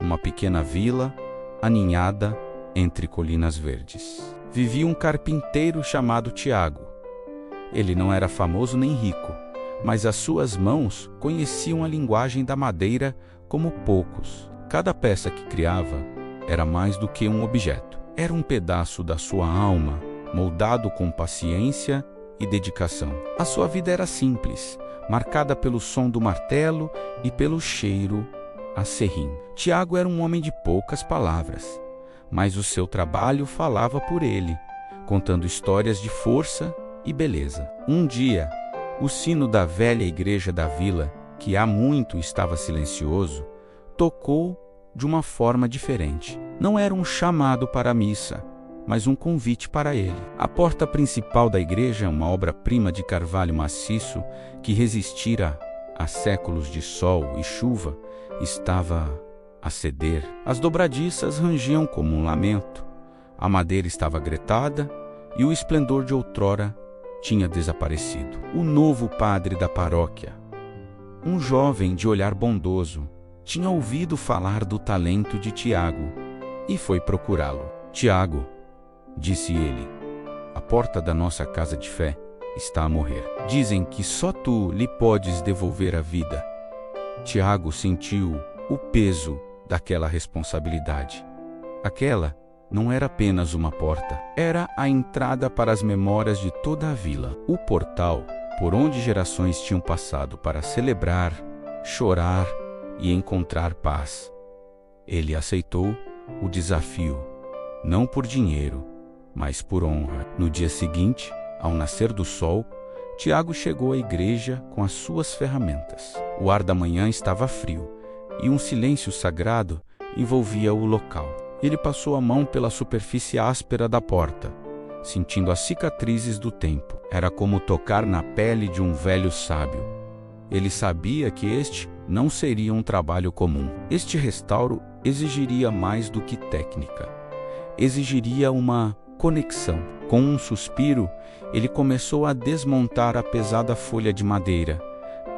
numa pequena vila, aninhada entre colinas verdes. Vivia um carpinteiro chamado Tiago. Ele não era famoso nem rico, mas as suas mãos conheciam a linguagem da madeira como poucos. Cada peça que criava era mais do que um objeto. Era um pedaço da sua alma, moldado com paciência e dedicação. A sua vida era simples, marcada pelo som do martelo e pelo cheiro a serrim. Tiago era um homem de poucas palavras, mas o seu trabalho falava por ele, contando histórias de força e beleza. Um dia, o sino da velha igreja da vila, que há muito estava silencioso, tocou de uma forma diferente. Não era um chamado para a missa, mas um convite para ele. A porta principal da igreja, uma obra-prima de carvalho maciço que resistira a séculos de sol e chuva, estava a ceder. As dobradiças rangiam como um lamento. A madeira estava gretada e o esplendor de outrora tinha desaparecido. O novo padre da paróquia, um jovem de olhar bondoso, tinha ouvido falar do talento de Tiago e foi procurá-lo. Tiago, disse ele, a porta da nossa casa de fé está a morrer. Dizem que só tu lhe podes devolver a vida. Tiago sentiu o peso daquela responsabilidade. Aquela não era apenas uma porta, era a entrada para as memórias de toda a vila. O portal por onde gerações tinham passado para celebrar, chorar e encontrar paz. Ele aceitou o desafio, não por dinheiro, mas por honra. No dia seguinte, ao nascer do sol, Tiago chegou à igreja com as suas ferramentas. O ar da manhã estava frio e um silêncio sagrado envolvia o local. Ele passou a mão pela superfície áspera da porta, sentindo as cicatrizes do tempo. Era como tocar na pele de um velho sábio. Ele sabia que este não seria um trabalho comum. Este restauro exigiria mais do que técnica. Exigiria uma conexão. Com um suspiro, ele começou a desmontar a pesada folha de madeira,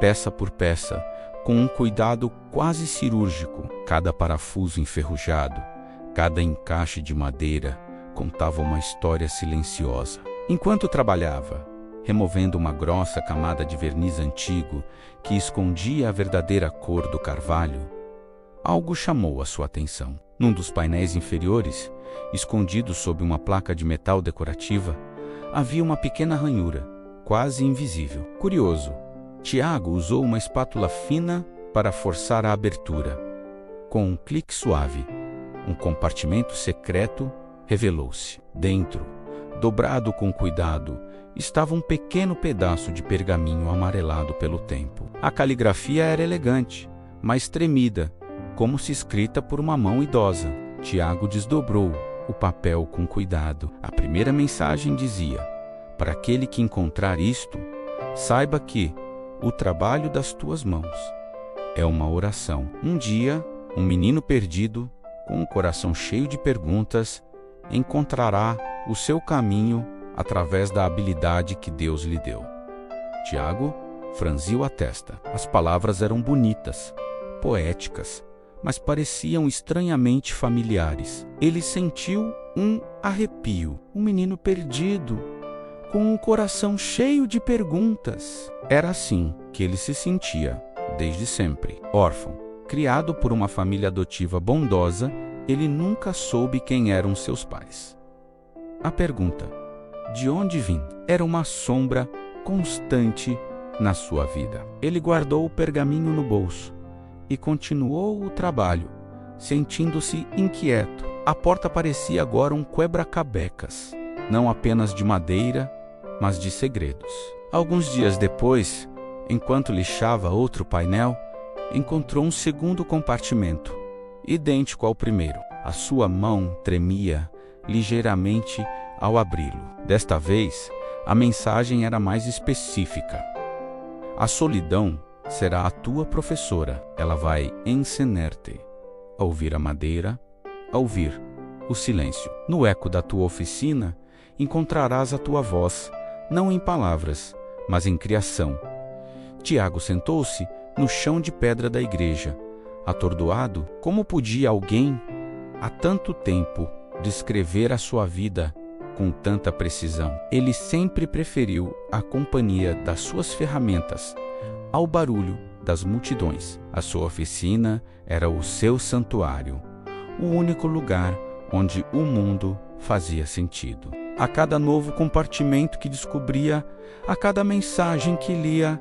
peça por peça, com um cuidado quase cirúrgico. Cada parafuso enferrujado, cada encaixe de madeira contava uma história silenciosa. Enquanto trabalhava, removendo uma grossa camada de verniz antigo que escondia a verdadeira cor do carvalho, algo chamou a sua atenção. Num dos painéis inferiores, escondido sob uma placa de metal decorativa, havia uma pequena ranhura, quase invisível. Curioso, Tiago usou uma espátula fina para forçar a abertura. Com um clique suave, um compartimento secreto revelou-se. Dentro, dobrado com cuidado, estava um pequeno pedaço de pergaminho amarelado pelo tempo. A caligrafia era elegante, mas tremida, como se escrita por uma mão idosa. Tiago desdobrou o papel com cuidado. A primeira mensagem dizia: para aquele que encontrar isto, saiba que o trabalho das tuas mãos é uma oração. Um dia, um menino perdido, com um coração cheio de perguntas, encontrará o seu caminho através da habilidade que Deus lhe deu. Tiago franziu a testa. As palavras eram bonitas, poéticas, mas pareciam estranhamente familiares. Ele sentiu um arrepio. Um menino perdido, com um coração cheio de perguntas. Era assim que ele se sentia desde sempre. Órfão, criado por uma família adotiva bondosa, ele nunca soube quem eram seus pais. A pergunta, de onde vim, era uma sombra constante na sua vida. Ele guardou o pergaminho no bolso e continuou o trabalho, sentindo-se inquieto. A porta parecia agora um quebra-cabecas, não apenas de madeira, mas de segredos. Alguns dias depois, enquanto lixava outro painel, encontrou um segundo compartimento, idêntico ao primeiro. A sua mão tremia ligeiramente ao abri-lo. Desta vez, a mensagem era mais específica. A solidão será a tua professora. Ela vai ensinar-te a ouvir a madeira, a ouvir o silêncio. No eco da tua oficina, encontrarás a tua voz, não em palavras, mas em criação. Tiago sentou-se no chão de pedra da igreja, Atordoado, como podia alguém, há tanto tempo, descrever a sua vida com tanta precisão? Ele sempre preferiu a companhia das suas ferramentas ao barulho das multidões. A sua oficina era o seu santuário, o único lugar onde o mundo fazia sentido. A cada novo compartimento que descobria, a cada mensagem que lia,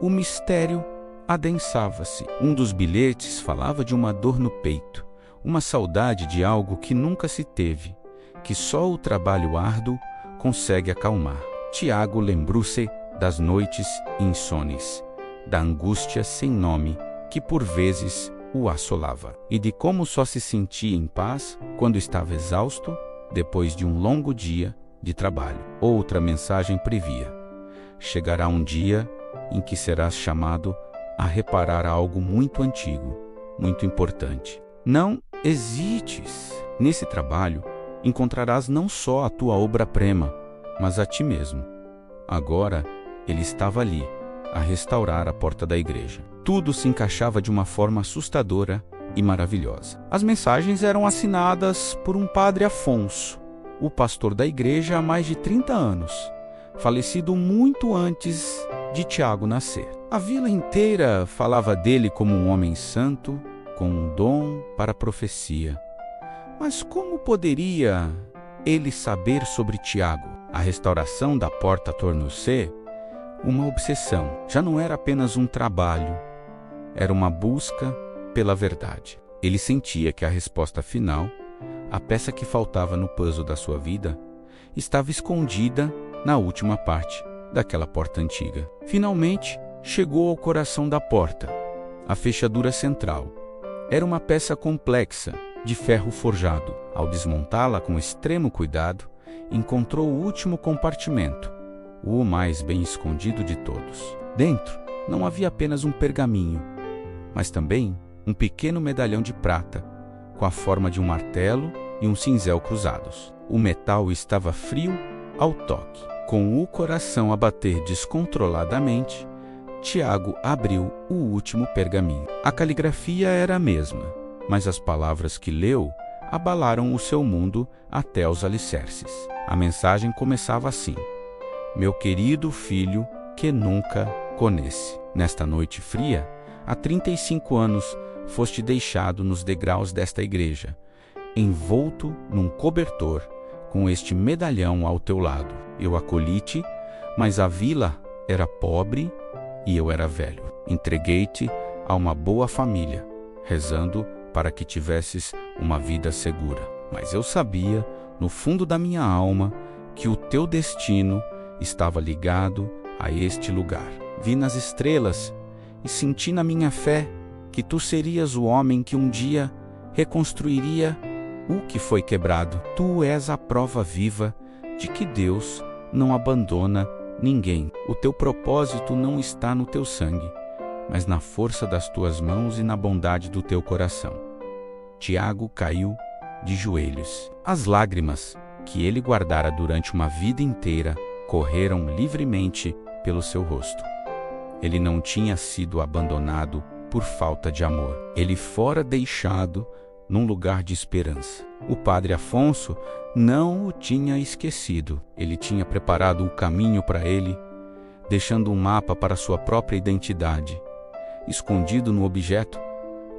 o mistério adensava-se. Um dos bilhetes falava de uma dor no peito, uma saudade de algo que nunca se teve, que só o trabalho árduo consegue acalmar. Tiago lembrou-se das noites insones, da angústia sem nome que por vezes o assolava, e de como só se sentia em paz quando estava exausto depois de um longo dia de trabalho. Outra mensagem previa: chegará um dia em que serás chamado a reparar algo muito antigo, muito importante. Não hesites. Nesse trabalho encontrarás não só a tua obra-prima, mas a ti mesmo. Agora ele estava ali, a restaurar a porta da igreja. Tudo se encaixava de uma forma assustadora e maravilhosa. As mensagens eram assinadas por um padre Afonso, o pastor da igreja há mais de 30 anos, falecido muito antes de Tiago nascer. A vila inteira falava dele como um homem santo, com um dom para a profecia. Mas como poderia ele saber sobre Tiago? A restauração da porta tornou-se uma obsessão. Já não era apenas um trabalho, era uma busca pela verdade. Ele sentia que a resposta final, a peça que faltava no puzzle da sua vida, estava escondida na última parte daquela porta antiga. Finalmente, chegou ao coração da porta, a fechadura central. Era uma peça complexa, de ferro forjado. Ao desmontá-la com extremo cuidado, encontrou o último compartimento, o mais bem escondido de todos. Dentro não havia apenas um pergaminho, mas também um pequeno medalhão de prata, com a forma de um martelo e um cinzel cruzados. O metal estava frio ao toque. Com o coração a bater descontroladamente, Tiago abriu o último pergaminho. A caligrafia era a mesma, mas as palavras que leu abalaram o seu mundo até os alicerces. A mensagem começava assim: meu querido filho que nunca conhece. Nesta noite fria, há 35 anos foste deixado nos degraus desta igreja, envolto num cobertor, com este medalhão ao teu lado. Eu acolhi-te, mas a vila era pobre e eu era velho. Entreguei-te a uma boa família, rezando para que tivesses uma vida segura. Mas eu sabia, no fundo da minha alma, que o teu destino estava ligado a este lugar. Vi nas estrelas e senti na minha fé que tu serias o homem que um dia reconstruiria o que foi quebrado. Tu és a prova viva de que Deus não abandona ninguém. O teu propósito não está no teu sangue, mas na força das tuas mãos e na bondade do teu coração. Tiago caiu de joelhos. As lágrimas que ele guardara durante uma vida inteira correram livremente pelo seu rosto. Ele não tinha sido abandonado por falta de amor. Ele fora deixado num lugar de esperança. O padre Afonso não o tinha esquecido. Ele tinha preparado o caminho para ele, deixando um mapa para sua própria identidade, escondido no objeto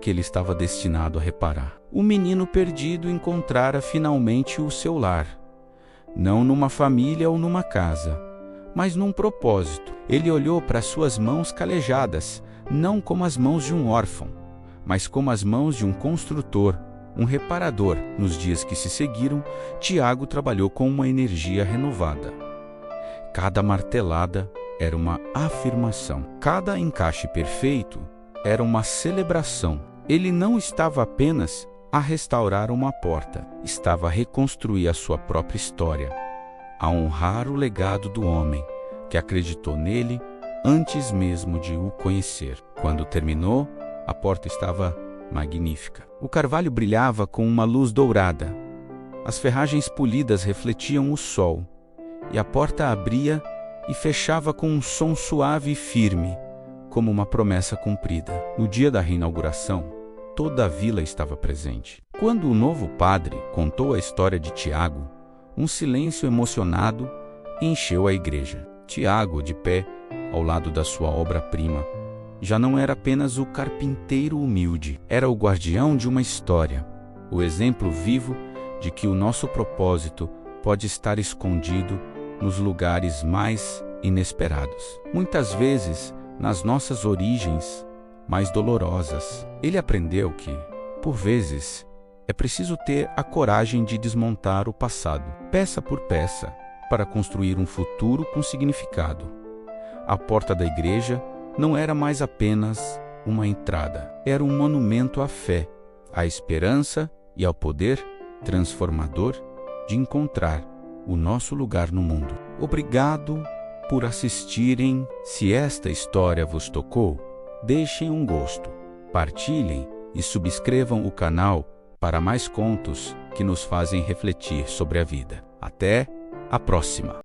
que ele estava destinado a reparar. O menino perdido encontrara finalmente o seu lar, não numa família ou numa casa, mas num propósito. Ele olhou para suas mãos calejadas, não como as mãos de um órfão, mas como as mãos de um construtor, um reparador. Nos dias que se seguiram, Tiago trabalhou com uma energia renovada. Cada martelada era uma afirmação. Cada encaixe perfeito era uma celebração. Ele não estava apenas a restaurar uma porta, estava a reconstruir a sua própria história, a honrar o legado do homem que acreditou nele antes mesmo de o conhecer. Quando terminou, a porta estava magnífica. O carvalho brilhava com uma luz dourada. As ferragens polidas refletiam o sol, e a porta abria e fechava com um som suave e firme, como uma promessa cumprida. No dia da reinauguração, toda a vila estava presente. Quando o novo padre contou a história de Tiago, um silêncio emocionado encheu a igreja. Tiago, de pé, ao lado da sua obra-prima, já não era apenas o carpinteiro humilde, era o guardião de uma história, o exemplo vivo de que o nosso propósito pode estar escondido nos lugares mais inesperados. Muitas vezes, nas nossas origens mais dolorosas, ele aprendeu que, por vezes, é preciso ter a coragem de desmontar o passado, peça por peça, para construir um futuro com significado. A porta da igreja não era mais apenas uma entrada, era um monumento à fé, à esperança e ao poder transformador de encontrar o nosso lugar no mundo. Obrigado por assistirem. Se esta história vos tocou, deixem um gosto, partilhem e subscrevam o canal para mais contos que nos fazem refletir sobre a vida. Até a próxima!